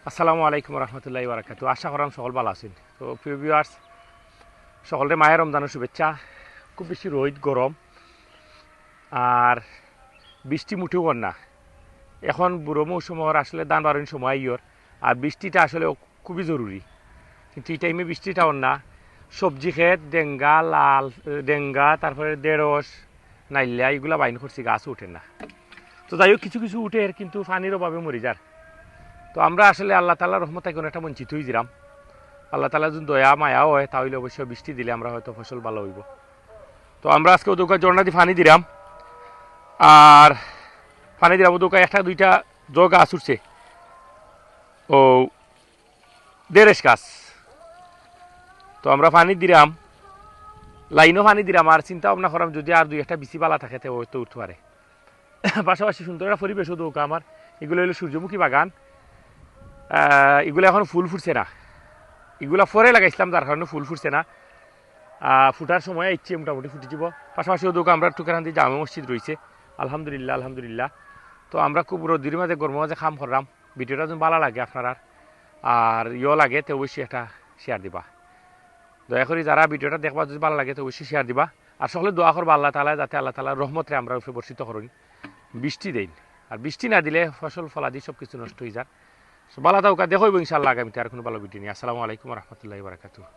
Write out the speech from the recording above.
আসসালামু আলাইকুম রহমতুল্লাহি বারাকাতু। আশা করাম সকল ভালো আছেন। তো প্রিয় ভিউয়ার্স, সকলের মায়ের রমজানের শুভেচ্ছা। খুব বেশি রোদ গরম আর বৃষ্টি মুঠেও না। এখন বুড়ো মৌসুমের আসলে দান বারণ সময় ইয়র, আর বৃষ্টিটা আসলে খুবই জরুরি, কিন্তু এই টাইমে বৃষ্টিটাও না। সবজি ক্ষেত ডেঙ্গা লাল ডেঙ্গা, তারপরে দেড়স নাইলা এগুলা বাইন করছি, গাছ উঠে না। তো যাই হোক, কিছু কিছু উঠে কিন্তু পানির অভাবে মরি যার। তো আমরা আসলে আল্লাহ তাআলার রহমতে কোনো একটা বঞ্চিত হয়ে দিলাম। আল্লাহ তাআলা যদি দয়া মায়া হয় তাহলে অবশ্যই বৃষ্টি দিলে আমরা হয়তো ফসল ভালো হইব। তো আমরা আজকে ওদৌকা ঝর্ণা দিয়ে পানি দিলাম, আর পানি দিলাম ওদৌকা একটা দুইটা গাছ উঠছে, ও দেড়েশ গাছ। তো আমরা পানি দিলাম, লাইনও পানি দিলাম, আর চিন্তা ভাবনা করাম যদি আর দুই একটা বিচি বালা থাকে তো হয়তো উঠতে পারে। পাশাপাশি সুন্দর একটা পরিবেশ ওদৌকা আমার। এগুলো হলো সূর্যমুখী বাগান। এগুলো এখন ফুল ফুটছে না, এগুলা পরে লাগাইছিলাম যার কারণে ফুল ফুটছে না। ফুটার সময় ইচ্ছে মোটামুটি ফুটে যাব। পাশাপাশি ওদৌকা আমরা টুকারান দিয়ে জামে মসজিদ রয়েছে, আলহামদুলিল্লাহ আলহামদুলিল্লাহ। তো আমরা খুব রোদির মাঝে গরমের মাঝে কাম করলাম। ভিডিওটা যদি ভালো লাগে আপনার আর লাগে তো অবশ্যই একটা শেয়ার দিবা। দয়া করে যারা ভিডিওটা দেখবা যদি ভালো লাগে তো অবশ্যই শেয়ার দিবা। আর সকলে দোয়া করবা আল্লাহ তাআলা যাতে আল্লাহ তাআলার রহমতে আমরা উপরে বর্ষিত করুন, বৃষ্টি দেন। আর বৃষ্টি না দিলে ফসল ফলাদি সব কিছু নষ্ট হয়ে যায়। ভালো থাকা দেখো ইনশাআল্লাহ আগামীতে আর কোনো ভালো ভিডিও নিয়ে। আসসালামু আলাইকুম রহমতুল্লাহি বারাকাতুহু।